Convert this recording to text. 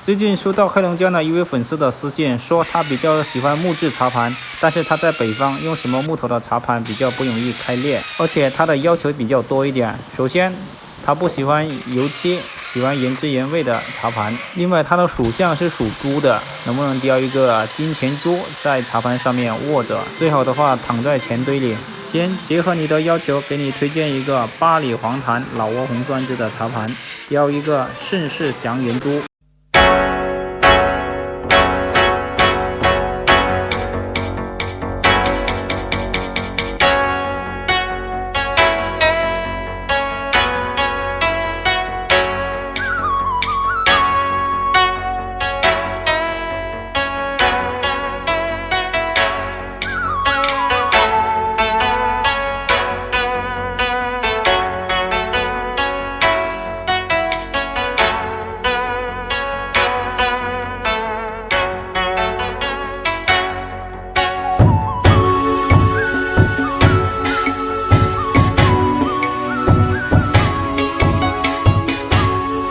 最近收到黑龙江的一位粉丝的私信，说他比较喜欢木质茶盘，但是他在北方用什么木头的茶盘比较不容易开裂，而且他的要求比较多一点。首先，他不喜欢油漆，喜欢原汁原味的茶盘。另外，他的属相是属猪的，能不能雕一个金钱猪在茶盘上面卧着？最好的话躺在钱堆里。先结合你的要求，给你推荐一个巴黎黄檀老挝红砖制的茶盘，雕一个盛世祥云珠。